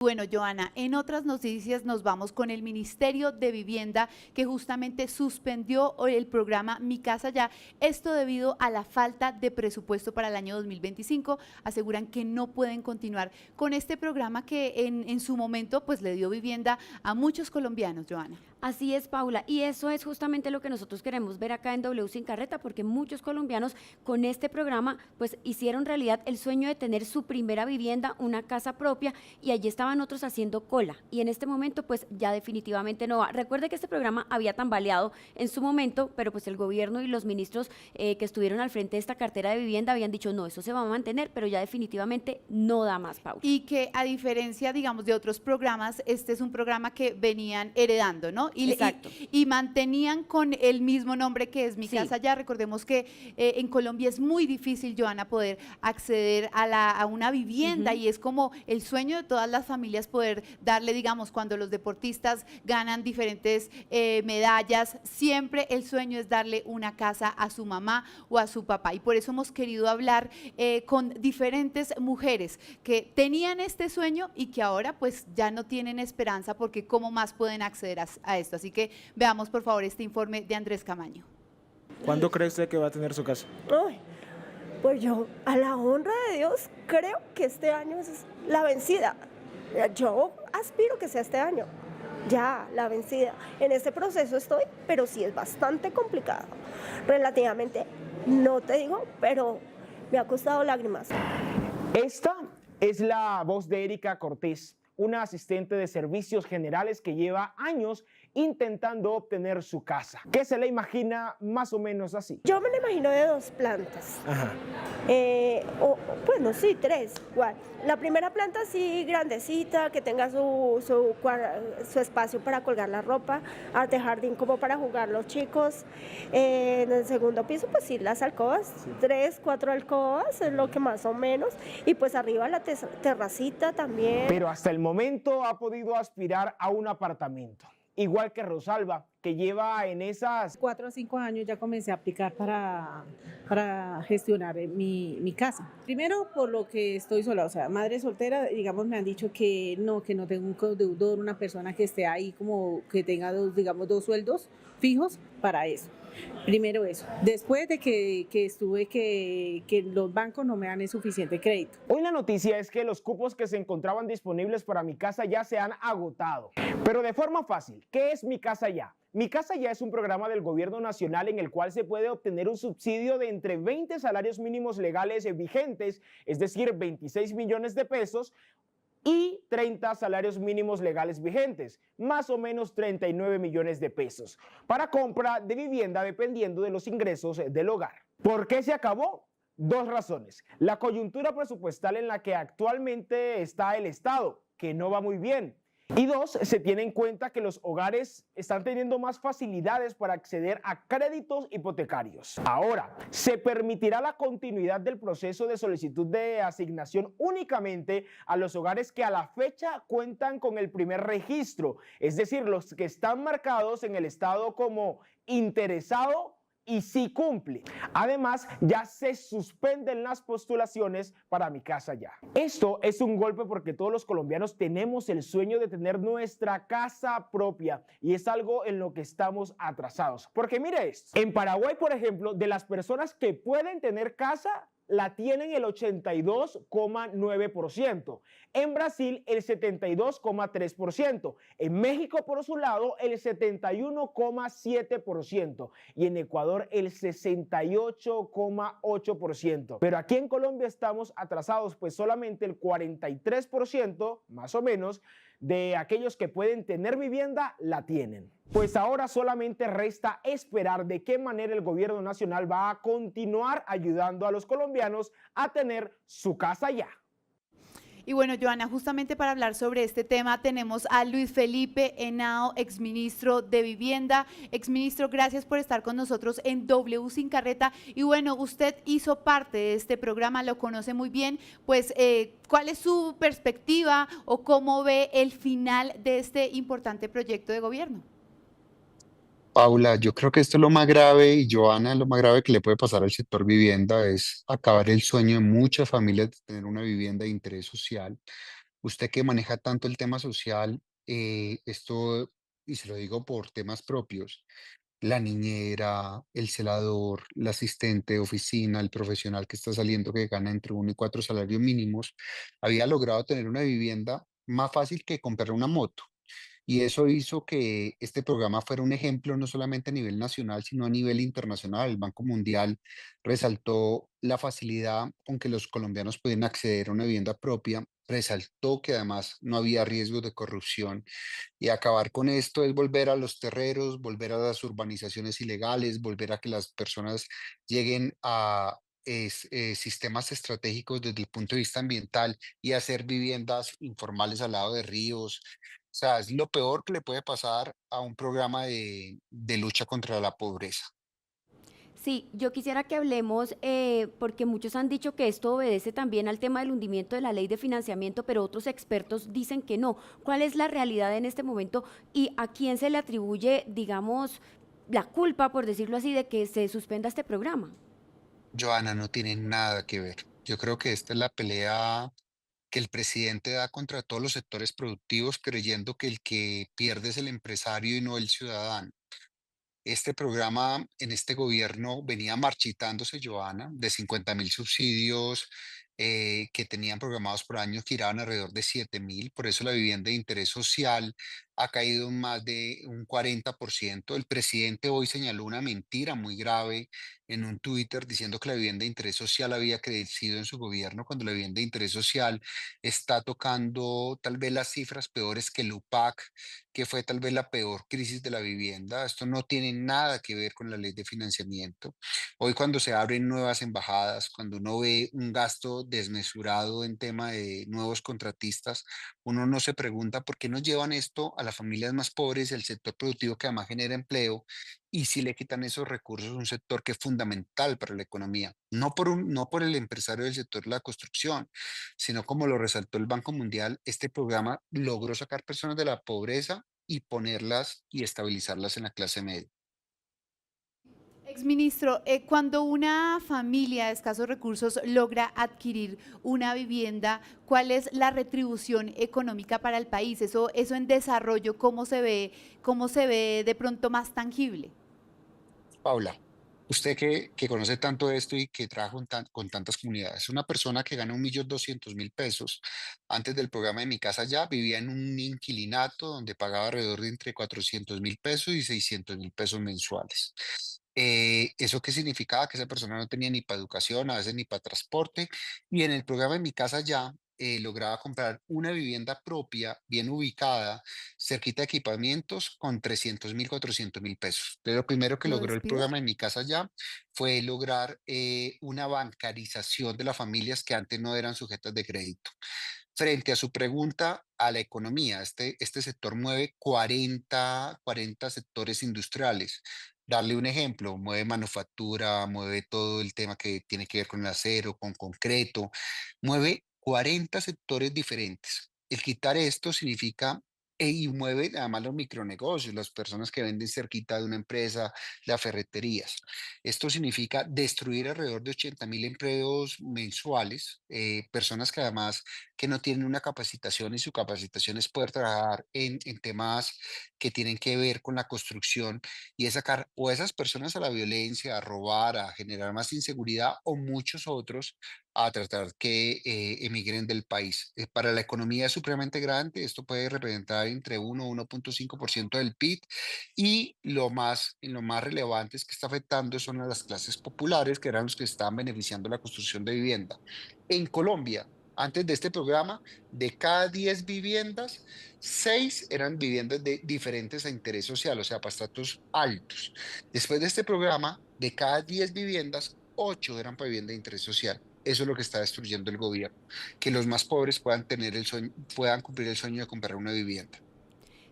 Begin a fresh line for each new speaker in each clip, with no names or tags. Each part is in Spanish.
Bueno, Joana, en otras noticias nos vamos con el Ministerio de Vivienda que justamente suspendió hoy el programa Mi Casa Ya, esto debido a la falta de presupuesto para el año 2025. Aseguran que no pueden continuar con este programa que en su momento pues le dio vivienda a muchos colombianos, Joana.
Así es, Paula, y eso es justamente lo que nosotros queremos ver acá en W Sin Carreta, porque muchos colombianos con este programa pues hicieron realidad el sueño de tener su primera vivienda, una casa propia, y allí estaban otros haciendo cola, y en este momento pues ya definitivamente no va. Recuerde que este programa había tambaleado en su momento, pero pues el gobierno y los ministros que estuvieron al frente de esta cartera de vivienda habían dicho no, eso se va a mantener, pero ya definitivamente no da más, Paula.
Y que a diferencia, digamos, de otros programas, este es un programa que venían heredando, ¿no?
Exacto.
Y mantenían con el mismo nombre que es Mi
Sí.
Casa Ya. Recordemos que en Colombia es muy difícil, Joana, poder acceder a una vivienda y es como el sueño de todas las familias poder darle, digamos, cuando los deportistas ganan diferentes medallas, siempre el sueño es darle una casa a su mamá o a su papá. Y por eso hemos querido hablar con diferentes mujeres que tenían este sueño y que ahora pues ya no tienen esperanza porque cómo más pueden acceder a esto. Así que veamos por favor este informe de Andrés Camaño.
¿Cuándo cree usted que va a tener su casa?
Ay, pues yo, a la honra de Dios, creo que este año es la vencida. Yo aspiro que sea este año, ya la vencida. En este proceso estoy, pero sí es bastante complicado. Relativamente, no te digo, pero me ha costado lágrimas.
Esta es la voz de Erika Cortés, una asistente de servicios generales que lleva años intentando obtener su casa, que se la imagina más o menos así.
Yo me la imagino de 2 plantas.
Ajá.
Bueno, sí, 3, 4. La primera planta sí grandecita, que tenga su espacio para colgar la ropa, arte jardín como para jugar los chicos. En el segundo piso, pues sí, las alcobas, sí. 3, 4 alcobas, es lo que más o menos. Y pues arriba la terracita también.
Pero hasta el momento ha podido aspirar a un apartamento. Igual que Rosalba, que lleva en esas
4 o 5 años ya comencé a aplicar para gestionar mi casa. Primero por lo que estoy sola, o sea, madre soltera, digamos, me han dicho que no tengo un codeudor, una persona que esté ahí como que tenga dos sueldos fijos para eso. Primero eso. Después de que los bancos no me dan el suficiente crédito.
Hoy la noticia es que los cupos que se encontraban disponibles para Mi Casa Ya se han agotado. Pero de forma fácil, ¿qué es Mi Casa Ya? Mi Casa Ya es un programa del gobierno nacional en el cual se puede obtener un subsidio de entre 20 salarios mínimos legales vigentes, es decir, 26 millones de pesos, y 30 salarios mínimos legales vigentes, más o menos 39 millones de pesos, para compra de vivienda dependiendo de los ingresos del hogar. ¿Por qué se acabó? 2 razones. La coyuntura presupuestal en la que actualmente está el Estado, que no va muy bien. Y 2, se tiene en cuenta que los hogares están teniendo más facilidades para acceder a créditos hipotecarios. Ahora, se permitirá la continuidad del proceso de solicitud de asignación únicamente a los hogares que a la fecha cuentan con el primer registro, es decir, los que están marcados en el estado como interesado y sí cumple. Además, ya se suspenden las postulaciones para Mi Casa Ya. Esto es un golpe porque todos los colombianos tenemos el sueño de tener nuestra casa propia y es algo en lo que estamos atrasados. Porque mire esto, en Paraguay, por ejemplo, de las personas que pueden tener casa, la tienen el 82,9%, en Brasil el 72,3%, en México por su lado el 71,7% y en Ecuador el 68,8%. Pero aquí en Colombia estamos atrasados, pues solamente el 43% más o menos de aquellos que pueden tener vivienda la tienen. Pues ahora solamente resta esperar de qué manera el gobierno nacional va a continuar ayudando a los colombianos a tener su casa ya.
Y bueno, Joana, justamente para hablar sobre este tema tenemos a Luis Felipe Henao, exministro de Vivienda. Exministro, gracias por estar con nosotros en W Sin Carreta. Y bueno, usted hizo parte de este programa, lo conoce muy bien, pues ¿cuál es su perspectiva o cómo ve el final de este importante proyecto de gobierno?
Paula, yo creo que esto es lo más grave y Joana, lo más grave que le puede pasar al sector vivienda es acabar el sueño de muchas familias de tener una vivienda de interés social. Usted que maneja tanto el tema social, esto, y se lo digo por temas propios, la niñera, el celador, la asistente de oficina, el profesional que está saliendo que gana entre 1 y 4 salarios mínimos, había logrado tener una vivienda más fácil que comprar una moto. Y eso hizo que este programa fuera un ejemplo no solamente a nivel nacional, sino a nivel internacional. El Banco Mundial resaltó la facilidad con que los colombianos pueden acceder a una vivienda propia, resaltó que además no había riesgos de corrupción y acabar con esto es volver a los terreros, volver a las urbanizaciones ilegales, volver a que las personas lleguen a sistemas estratégicos desde el punto de vista ambiental y hacer viviendas informales al lado de ríos. O sea, es lo peor que le puede pasar a un programa de lucha contra la pobreza.
Sí, yo quisiera que hablemos, porque muchos han dicho que esto obedece también al tema del hundimiento de la ley de financiamiento, pero otros expertos dicen que no. ¿Cuál es la realidad en este momento y a quién se le atribuye, digamos, la culpa, por decirlo así, de que se suspenda este programa?
Joana, no tiene nada que ver. Yo creo que esta es la pelea que el presidente da contra todos los sectores productivos, creyendo que el que pierde es el empresario y no el ciudadano. Este programa en este gobierno venía marchitándose, Joana, de 50.000 subsidios que tenían programados por años, giraban alrededor de 7.000. Por eso la vivienda de interés social ha caído en más de un 40%. El presidente hoy señaló una mentira muy grave en un Twitter diciendo que la vivienda de interés social había crecido en su gobierno, cuando la vivienda de interés social está tocando tal vez las cifras peores que el UPAC, que fue tal vez la peor crisis de la vivienda. Esto no tiene nada que ver con la ley de financiamiento. Hoy cuando se abren nuevas embajadas, cuando uno ve un gasto desmesurado en tema de nuevos contratistas, uno no se pregunta por qué nos llevan esto a las familias más pobres y al sector productivo que además genera empleo, y si le quitan esos recursos a un sector que es fundamental para la economía, no por el empresario del sector de la construcción, sino como lo resaltó el Banco Mundial, este programa logró sacar personas de la pobreza y ponerlas y estabilizarlas en la clase media.
Exministro, cuando una familia de escasos recursos logra adquirir una vivienda, ¿cuál es la retribución económica para el país? Eso en desarrollo, cómo se ve de pronto más tangible?
Paula, usted que conoce tanto esto y que trabaja con tantas comunidades, una persona que gana 1.200.000 pesos antes del programa de Mi Casa Ya vivía en un inquilinato donde pagaba alrededor de entre 400.000 pesos y 600.000 pesos mensuales. ¿Eso qué significaba? Que esa persona no tenía ni para educación, a veces ni para transporte, y en el programa de Mi Casa Ya lograba comprar una vivienda propia, bien ubicada, cerquita de equipamientos, con 300.000, 400.000 pesos. Pero lo primero que
¿Lo
logró el
despido?
programa de Mi Casa Ya fue lograr una bancarización de las familias que antes no eran sujetas de crédito. Frente a su pregunta a la economía, este sector mueve 40 sectores industriales. Darle un ejemplo, mueve manufactura, mueve todo el tema que tiene que ver con el acero, con concreto, mueve 40 sectores diferentes. El quitar esto significa, y mueve además los micronegocios, las personas que venden cerquita de una empresa, las ferreterías. Esto significa destruir alrededor de 80.000 empleos mensuales, personas que además que no tienen una capacitación y su capacitación es poder trabajar en temas que tienen que ver con la construcción, y es sacar o a esas personas a la violencia, a robar, a generar más inseguridad, o muchos otros a tratar que emigren del país. Para la economía es supremamente grande, esto puede representar entre 1 y 1.5% del PIB, y lo más relevante es que está afectando son a las clases populares, que eran los que estaban beneficiando la construcción de vivienda. En Colombia, antes de este programa, de cada 10 viviendas, 6 eran viviendas de diferentes a interés social, o sea, para estratos altos. Después de este programa, de cada 10 viviendas, 8 eran para vivienda de interés social. Eso es lo que está destruyendo el gobierno, que los más pobres puedan tener el sueño, puedan cumplir el sueño de comprar una vivienda.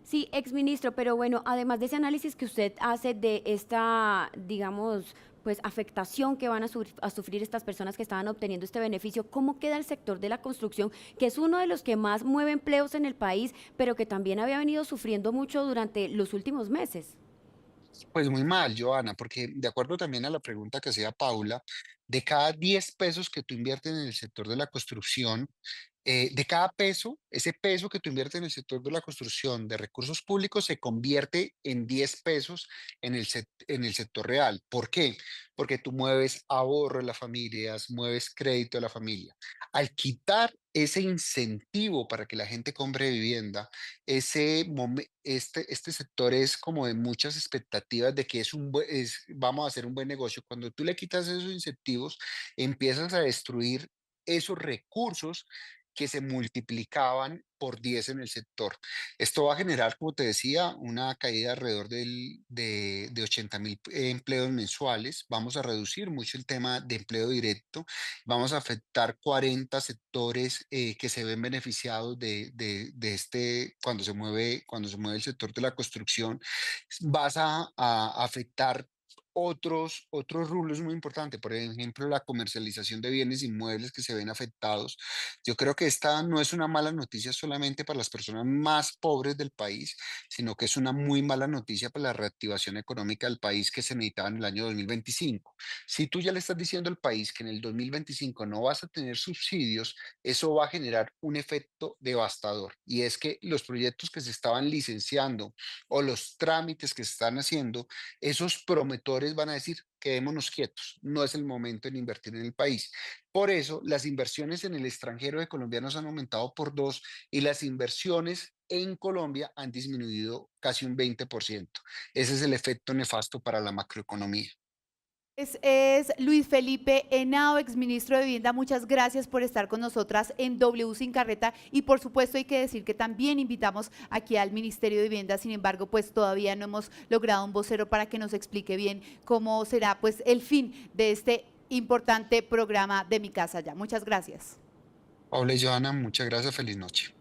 Sí, exministro, pero bueno, además de ese análisis que usted hace de esta, digamos, pues afectación que van a sufrir estas personas que estaban obteniendo este beneficio, ¿cómo queda el sector de la construcción, que es uno de los que más mueve empleos en el país, pero que también había venido sufriendo mucho durante los últimos meses?
Pues muy mal, Joana, porque de acuerdo también a la pregunta que hacía Paula, de cada 10 pesos que tú inviertes en el sector de la construcción, de cada peso, ese peso que tú inviertes en el sector de la construcción de recursos públicos se convierte en 10 pesos en el sector real. ¿Por qué? Porque tú mueves ahorro de las familias, mueves crédito de la familia. Al quitar ese incentivo para que la gente compre vivienda, este sector es como de muchas expectativas de que vamos a hacer un buen negocio. Cuando tú le quitas esos incentivos, empiezas a destruir esos recursos que se multiplicaban por 10 en el sector. Esto va a generar, como te decía, una caída alrededor de 80.000 empleos mensuales. Vamos a reducir mucho el tema de empleo directo. Vamos a afectar 40 sectores que se ven beneficiados de cuando se mueve el sector de la construcción. Vas a afectar otros rubros muy importantes, por ejemplo, la comercialización de bienes inmuebles que se ven afectados. Yo creo que esta no es una mala noticia solamente para las personas más pobres del país, sino que es una muy mala noticia para la reactivación económica del país que se necesitaba en el año 2025. Si tú ya le estás diciendo al país que en el 2025 no vas a tener subsidios, eso va a generar un efecto devastador. Y es que los proyectos que se estaban licenciando o los trámites que se están haciendo, esos promotores van a decir, quedémonos quietos, no es el momento de invertir en el país. Por eso, las inversiones en el extranjero de colombianos han aumentado por 2 y las inversiones en Colombia han disminuido casi un 20%. Ese es el efecto nefasto para la macroeconomía.
Es Luis Felipe Henao, exministro de Vivienda. Muchas gracias por estar con nosotras en W Sin Carreta. Y por supuesto hay que decir que también invitamos aquí al Ministerio de Vivienda. Sin embargo, pues todavía no hemos logrado un vocero para que nos explique bien cómo será pues el fin de este importante programa de Mi Casa Ya. Muchas gracias.
Paula y Johanna, muchas gracias. Feliz noche.